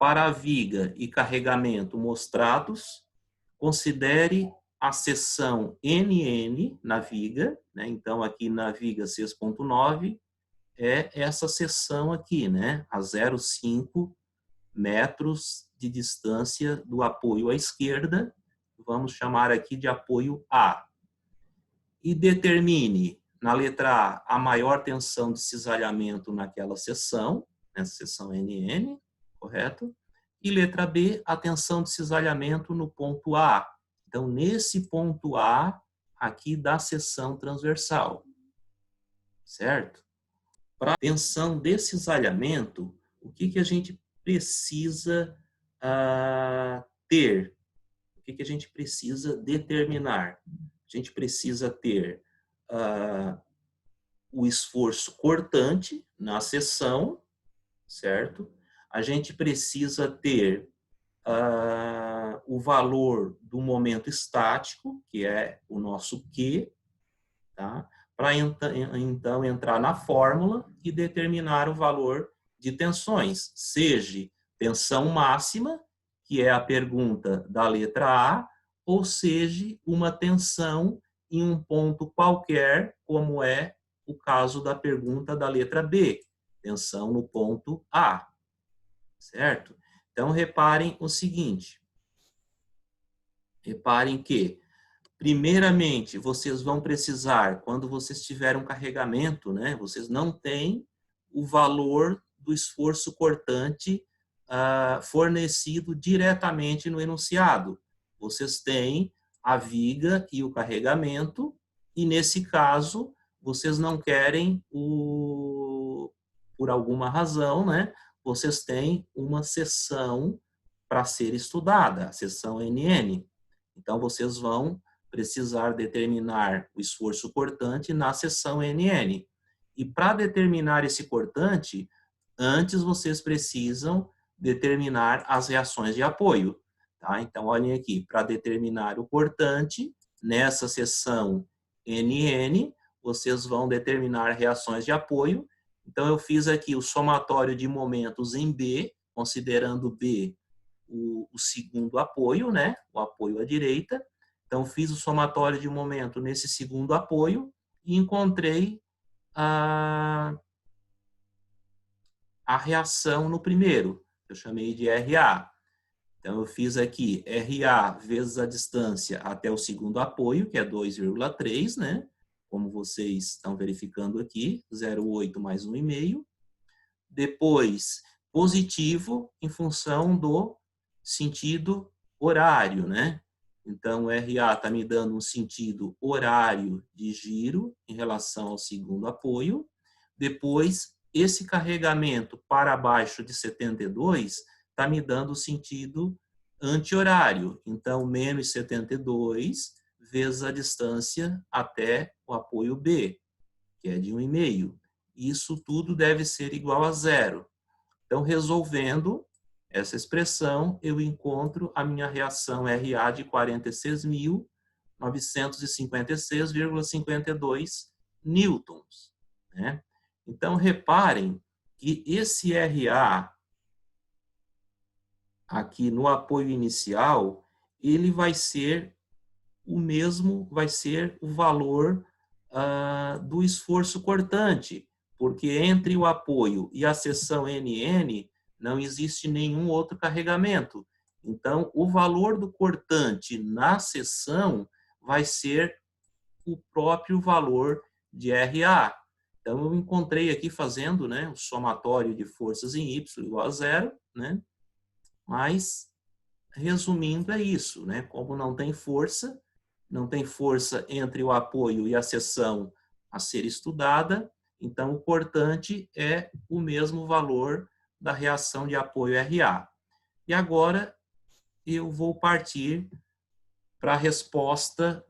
para a viga e carregamento mostrados, considere a seção NN na viga, né? Então, aqui na viga 6.9, é essa seção aqui, né? A 0,5 metros de distância do apoio à esquerda, vamos chamar aqui de apoio A. E determine, na letra A, a maior tensão de cisalhamento naquela seção, nessa seção NN, correto? E letra B, a tensão de cisalhamento no ponto A. Então, nesse ponto A, aqui da seção transversal, certo? Para a tensão de cisalhamento, o que a gente precisa ter? O que a gente precisa determinar? A gente precisa ter o esforço cortante na seção, certo? A gente precisa ter o valor do momento estático, que é o nosso Q, tá? Para então entrar na fórmula e determinar o valor de tensões, seja tensão máxima, que é a pergunta da letra A, ou seja, uma tensão em um ponto qualquer, como é o caso da pergunta da letra B, tensão no ponto A, certo? Então, reparem o seguinte, reparem que, primeiramente, vocês vão precisar, quando vocês tiverem um carregamento, né, vocês não têm o valor do esforço cortante fornecido diretamente no enunciado. Vocês têm a viga e o carregamento, e nesse caso, vocês não querem, por alguma razão, né, vocês têm uma seção para ser estudada, a seção NN. Então, vocês vão precisar determinar o esforço cortante na seção NN. E para determinar esse cortante, antes vocês precisam determinar as reações de apoio. Tá? Então, olhem aqui, para determinar o cortante, nessa seção NN, vocês vão determinar reações de apoio. Então, eu fiz aqui o somatório de momentos em B, considerando B o segundo apoio, né? O apoio à direita. Então, fiz o somatório de momento nesse segundo apoio e encontrei a reação no primeiro, eu chamei de RA. Então, eu fiz aqui RA vezes a distância até o segundo apoio, que é 2,3, né? Como vocês estão verificando aqui, 0,8 mais 1,5. Depois, positivo em função do sentido horário, né? Então, o RA está me dando um sentido horário de giro em relação ao segundo apoio. Depois, esse carregamento para baixo de 72 está me dando o sentido anti-horário. Então, menos 72 vezes a distância até o apoio B, que é de 1,5. Isso tudo deve ser igual a zero. Então, resolvendo essa expressão, eu encontro a minha reação RA de 46.956,52 newtons, né? Então, reparem que esse RA aqui no apoio inicial, ele vai ser o mesmo, vai ser o valor do esforço cortante, porque entre o apoio e a seção NN não existe nenhum outro carregamento. Então, o valor do cortante na seção vai ser o próprio valor de RA. Então, eu encontrei aqui fazendo, né, o somatório de forças em Y igual a zero, né? Mas, resumindo, é isso, né? Como não tem força entre o apoio e a seção a ser estudada, então o cortante é o mesmo valor da reação de apoio RA. E agora eu vou partir para a resposta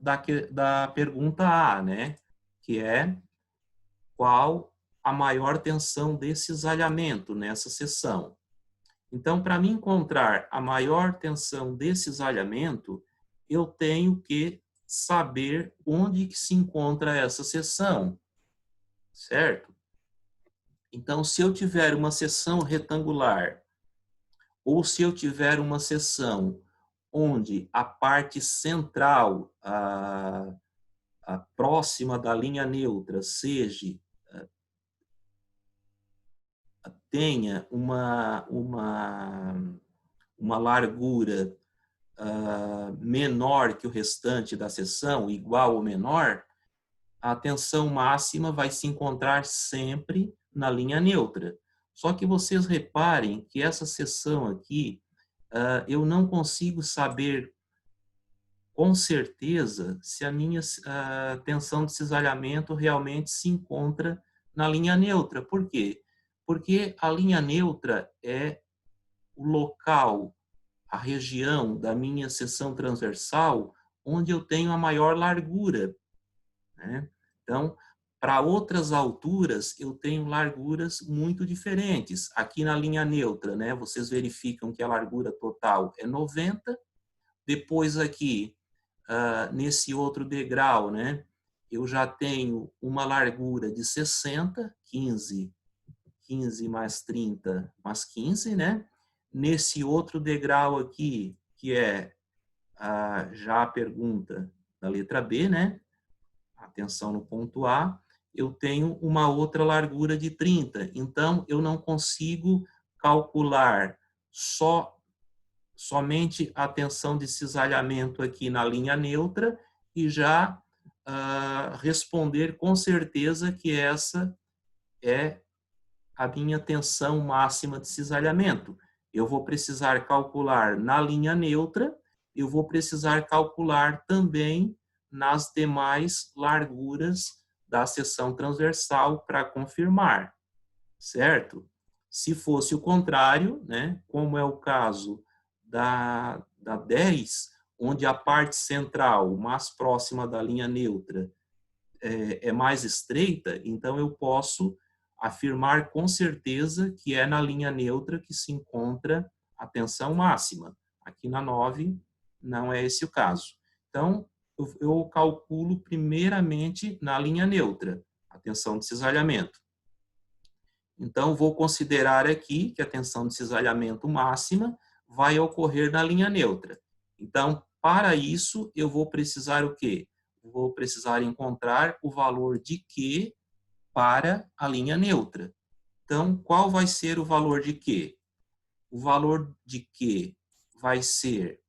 da pergunta A, né? Que é qual a maior tensão de cisalhamento nessa seção. Então, para me encontrar a maior tensão de cisalhamento, eu tenho que saber onde que se encontra essa seção, certo? Então, se eu tiver uma seção retangular ou se eu tiver uma seção onde a parte central, a próxima da linha neutra, tenha uma largura menor que o restante da seção, igual ou menor, a tensão máxima vai se encontrar sempre na linha neutra. Só que vocês reparem que essa seção aqui, eu não consigo saber com certeza se a minha tensão de cisalhamento realmente se encontra na linha neutra. Por quê? Porque a linha neutra é o local, a região da minha seção transversal onde eu tenho a maior largura, né? Então, para outras alturas, eu tenho larguras muito diferentes. Aqui na linha neutra, né, vocês verificam que a largura total é 90. Depois aqui, nesse outro degrau, né, eu já tenho uma largura de 60, 15 mais 30, mais 15, né? Nesse outro degrau aqui, que é já a pergunta da letra B, né? Atenção no ponto A, eu tenho uma outra largura de 30. Então, eu não consigo calcular somente a tensão de cisalhamento aqui na linha neutra e já responder com certeza que essa é a minha tensão máxima de cisalhamento. Eu vou precisar calcular na linha neutra, eu vou precisar calcular também nas demais larguras da seção transversal para confirmar, certo? Se fosse o contrário, né, como é o caso da 10, onde a parte central, mais próxima da linha neutra, é mais estreita, então eu posso afirmar com certeza que é na linha neutra que se encontra a tensão máxima. Aqui na 9 não é esse o caso. Então, eu calculo primeiramente na linha neutra a tensão de cisalhamento. Então, vou considerar aqui que a tensão de cisalhamento máxima vai ocorrer na linha neutra. Então, para isso, eu vou precisar o quê? Vou precisar encontrar o valor de Q para a linha neutra. Então, qual vai ser o valor de Q? O valor de Q vai ser,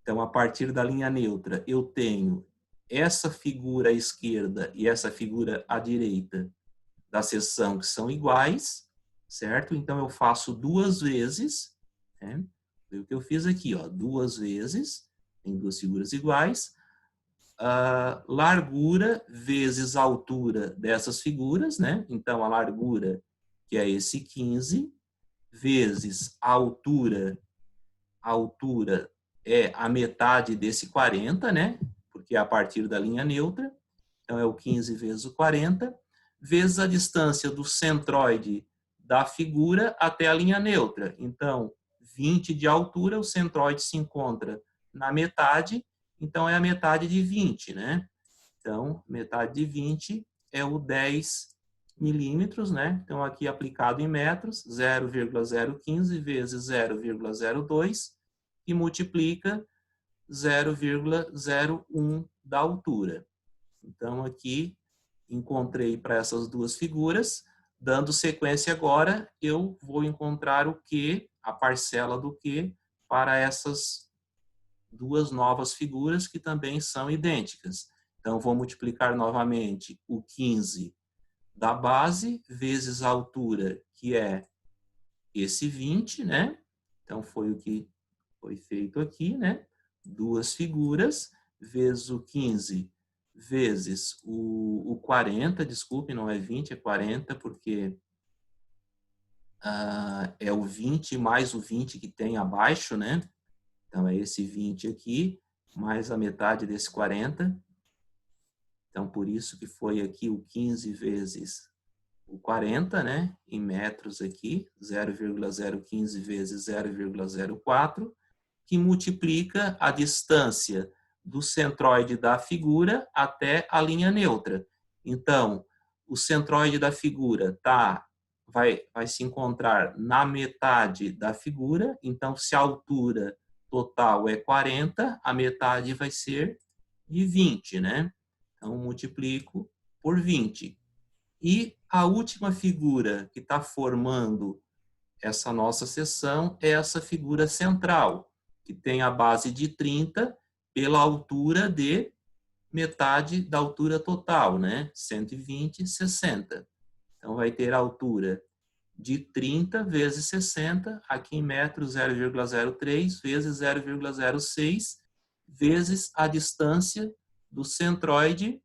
então, a partir da linha neutra, eu tenho essa figura à esquerda e essa figura à direita da seção que são iguais, certo? Então, eu faço duas vezes, né? Foi o que eu fiz aqui, ó, duas vezes, tem duas figuras iguais, a largura vezes a altura dessas figuras, né? Então, a largura, que é esse 15, vezes a altura é a metade desse 40, né? Porque é a partir da linha neutra, então é o 15 vezes o 40, vezes a distância do centroide da figura até a linha neutra. Então, 20 de altura, o centroide se encontra na metade, então é a metade de 20, né? Então, metade de 20 é o 10 milímetros, né? Então, aqui aplicado em metros, 0,015 vezes 0,02 e multiplica 0,01 da altura. Então, aqui encontrei para essas duas figuras. Dando sequência agora, eu vou encontrar o Q, a parcela do Q, para essas duas novas figuras que também são idênticas. Então, vou multiplicar novamente o 15 da base vezes a altura, que é esse 20, né? Então, foi o que foi feito aqui, né? Duas figuras, vezes o 15, vezes o 40, desculpe, não é 20, é 40, porque é o 20 mais o 20 que tem abaixo, né? Então, é esse 20 aqui, mais a metade desse 40. Então, por isso que foi aqui o 15 vezes o 40, né? Em metros aqui, 0,015 vezes 0,04, que multiplica a distância do centroide da figura até a linha neutra. Então, o centroide da figura está vai se encontrar na metade da figura. Então, se a altura total é 40, a metade vai ser de 20, né? Então, multiplico por 20. E a última figura que está formando essa nossa seção é essa figura central, que tem a base de 30 pela altura de metade da altura total, né? 120, 60. Então, vai ter a altura de 30 vezes 60, aqui em metros 0,03 vezes 0,06, vezes a distância do centroide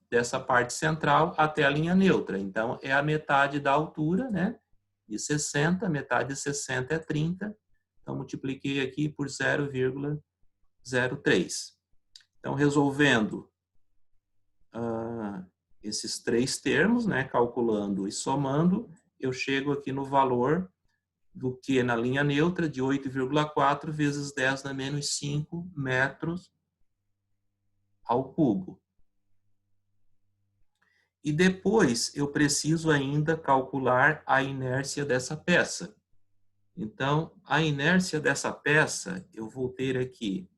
dessa parte central até a linha neutra. Então, é a metade da altura, né? De 60, metade de 60 é 30. Então, multipliquei aqui por 0,03. Então, resolvendo esses três termos, né? Calculando e somando, eu chego aqui no valor do Q na linha neutra de 8,4 vezes 10 na menos 5 metros ao cubo. E depois eu preciso ainda calcular a inércia dessa peça. Então, a inércia dessa peça, eu vou ter aqui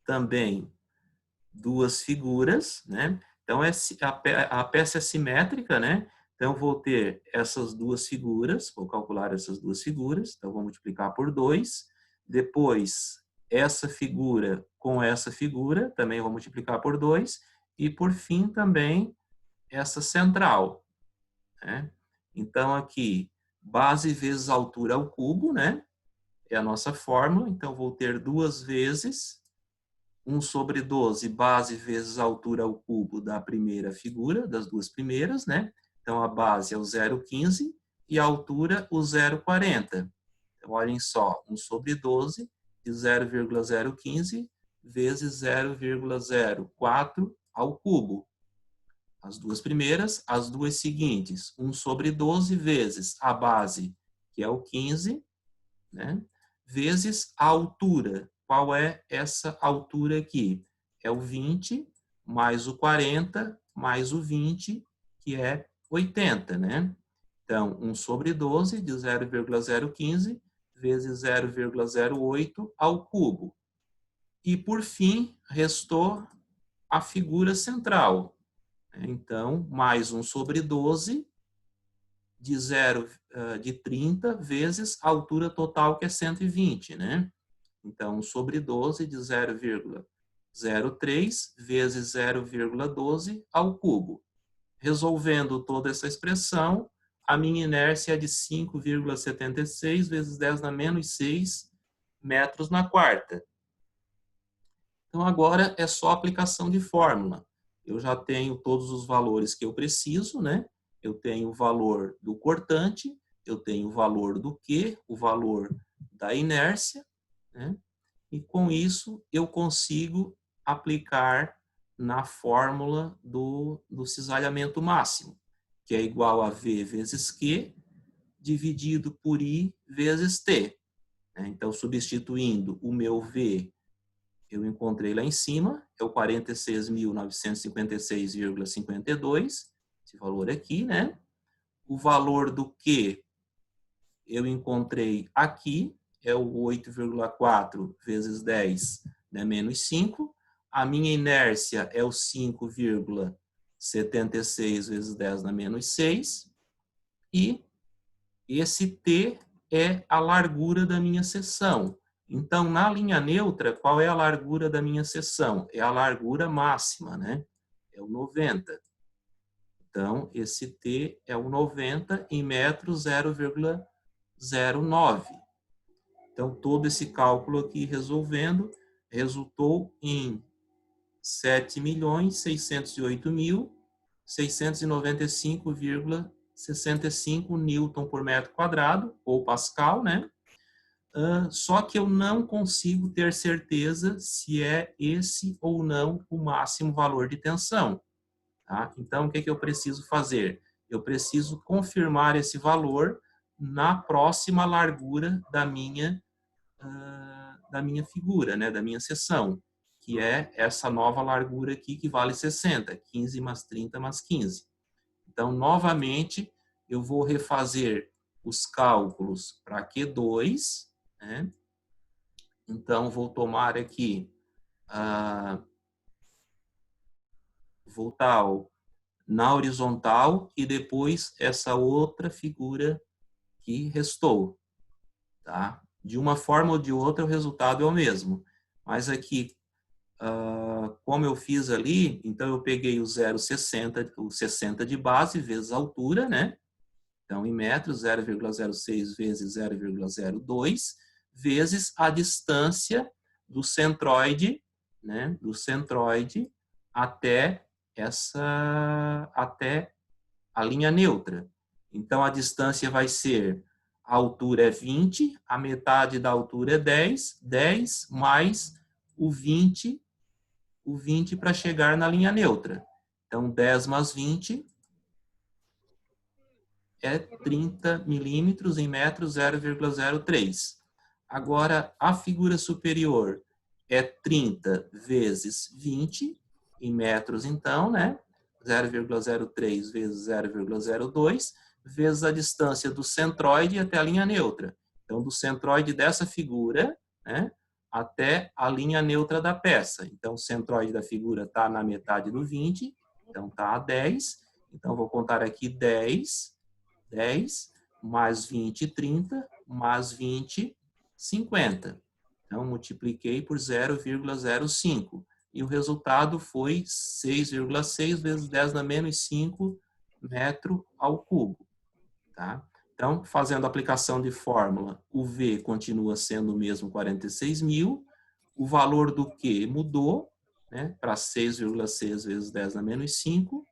também duas figuras, né? Então, a peça é simétrica, né? Então, eu vou ter essas duas figuras, vou calcular essas duas figuras, então vou multiplicar por 2. Depois, essa figura com essa figura, também vou multiplicar por 2. E, por fim, também essa central, né? Então, aqui, base vezes altura ao cubo, né? É a nossa fórmula. Então, vou ter 2 vezes 1 sobre 12, base vezes altura ao cubo da primeira figura, das duas primeiras, né? Então, a base é o 0,15 e a altura o 0,40. Então, olhem só, 1 sobre 12 de 0,015 vezes 0,04 ao cubo. As duas primeiras, as duas seguintes, 1 sobre 12 vezes a base, que é o 15, né? Vezes a altura. Qual é essa altura aqui? É o 20 mais o 40 mais o 20, que é 80, né? Então, 1 sobre 12 de 0,015 vezes 0,08 ao cubo. E, por fim, restou a figura central. Então, mais 1 sobre 12 de 30 vezes a altura total, que é 120, né? Então, 1 sobre 12 de 0,03 vezes 0,12 ao cubo. Resolvendo toda essa expressão, a minha inércia é de 5,76 vezes 10 na menos 6 metros na quarta. Então, agora é só aplicação de fórmula. Eu já tenho todos os valores que eu preciso, né? Eu tenho o valor do cortante, eu tenho o valor do Q, o valor da inércia, né? E com isso eu consigo aplicar na fórmula do cisalhamento máximo, que é igual a V vezes Q dividido por I vezes T. Então, substituindo o meu V, eu encontrei lá em cima, é o 46.956,52, esse valor aqui, né? O valor do Q eu encontrei aqui, é o 8,4 vezes 10, né, menos 5. A minha inércia é o 5,76 vezes 10 na menos 6. E esse T é a largura da minha seção. Então, na linha neutra, qual é a largura da minha seção? É a largura máxima, né? É o 90. Então, esse T é o 90 em metros, 0,09. Então, todo esse cálculo aqui resolvendo, resultou em 7.608.695,65 newton por metro quadrado, ou pascal, né? Só que eu não consigo ter certeza se é esse ou não o máximo valor de tensão. Tá? Então, o que eu preciso fazer? Eu preciso confirmar esse valor na próxima largura da minha figura, né? Da minha seção, que é essa nova largura aqui, que vale 60, 15 mais 30 mais 15. Então, novamente, eu vou refazer os cálculos para Q2, né? Então, vou tomar aqui, voltar na horizontal e depois essa outra figura que restou, tá? De uma forma ou de outra, o resultado é o mesmo. Mas aqui, como eu fiz ali, então eu peguei o 0,60, o 60 de base vezes a altura, né? Então, em metros, 0,06 vezes 0,02, vezes a distância do centroide, né? Do centroide até até a linha neutra. Então, a distância vai ser, a altura é 20, a metade da altura é 10, 10 mais o 20 para chegar na linha neutra. Então, 10 mais 20 é 30 milímetros em metros, 0,03. Agora, a figura superior é 30 vezes 20 em metros, então, né? 0,03 vezes 0,02, vezes a distância do centroide até a linha neutra. Então, do centroide dessa figura, né, até a linha neutra da peça. Então, o centroide da figura está na metade do 20, então está a 10. Então, vou contar aqui 10 mais 20, 30, mais 20, 50. Então, multipliquei por 0,05. E o resultado foi 6,6 vezes 10 na menos 5 metro ao cubo. Tá? Então, fazendo a aplicação de fórmula, o V continua sendo o mesmo 46.000. O valor do Q mudou, né, para 6,6 vezes 10 na menos 5.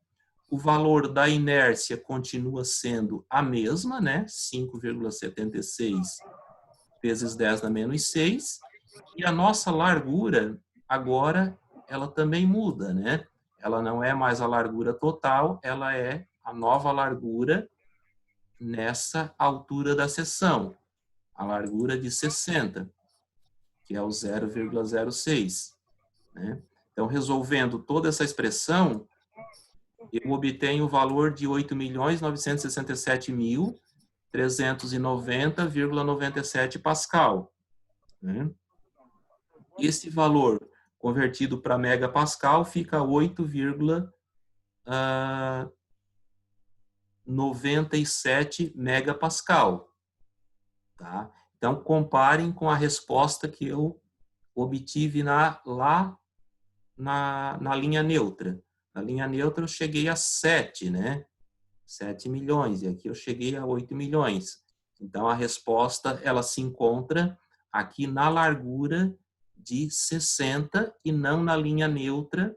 O valor da inércia continua sendo a mesma, né? 5,76 vezes 10 na menos 6. E a nossa largura, agora, ela também muda, né? Ela não é mais a largura total, ela é a nova largura nessa altura da seção, a largura de 60, que é o 0,06, né? Então, resolvendo toda essa expressão, eu obtenho o valor de 8.967.390,97 Pascal. Né? Esse valor convertido para megapascal fica 8,97 megapascal. Tá? Então, comparem com a resposta que eu obtive lá na linha neutra. Na linha neutra eu cheguei a 7, né? 7 milhões, e aqui eu cheguei a 8 milhões. Então, a resposta, ela se encontra aqui na largura de 60 e não na linha neutra,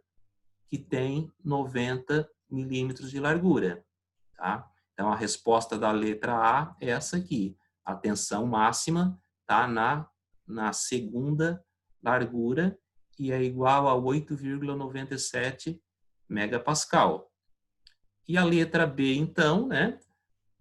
que tem 90 milímetros de largura. Tá? Então, a resposta da letra A é essa aqui. A tensão máxima está na segunda largura e é igual a 8,97 megapascal. E a letra B, então, né?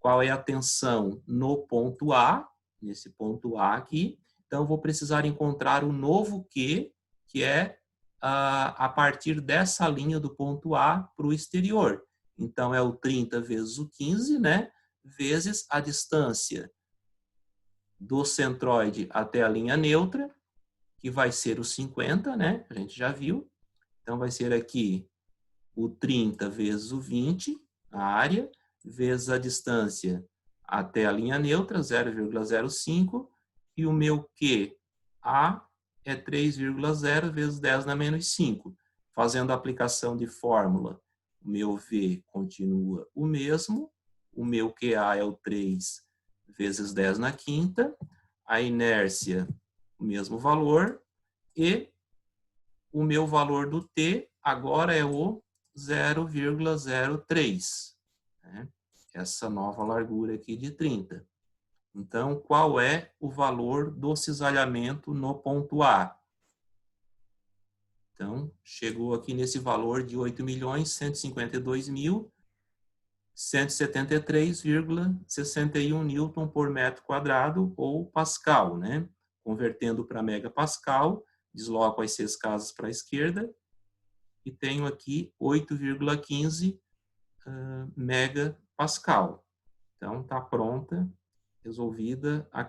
Qual é a tensão no ponto A, nesse ponto A aqui. Então, vou precisar encontrar o novo Q, que é a partir dessa linha do ponto A para o exterior. Então, é o 30 vezes o 15, né? Vezes a distância do centroide até a linha neutra, que vai ser o 50, né? A gente já viu. Então, vai ser aqui o 30 vezes o 20, a área, vezes a distância até a linha neutra, 0,05, e o meu QA é 3,0 vezes 10 na menos 5. Fazendo a aplicação de fórmula, o meu V continua o mesmo, o meu QA é o 3 vezes 10 na quinta, a inércia, o mesmo valor, e o meu valor do T agora é o 0,03, né? Essa nova largura aqui de 30. Então, qual é o valor do cisalhamento no ponto A? Então, chegou aqui nesse valor de 8.152.173,61 newton por metro quadrado ou pascal, né? Convertendo para megapascal, desloco as 6 casas para a esquerda e tenho aqui 8,15 megapascal. Então, está pronta, resolvida a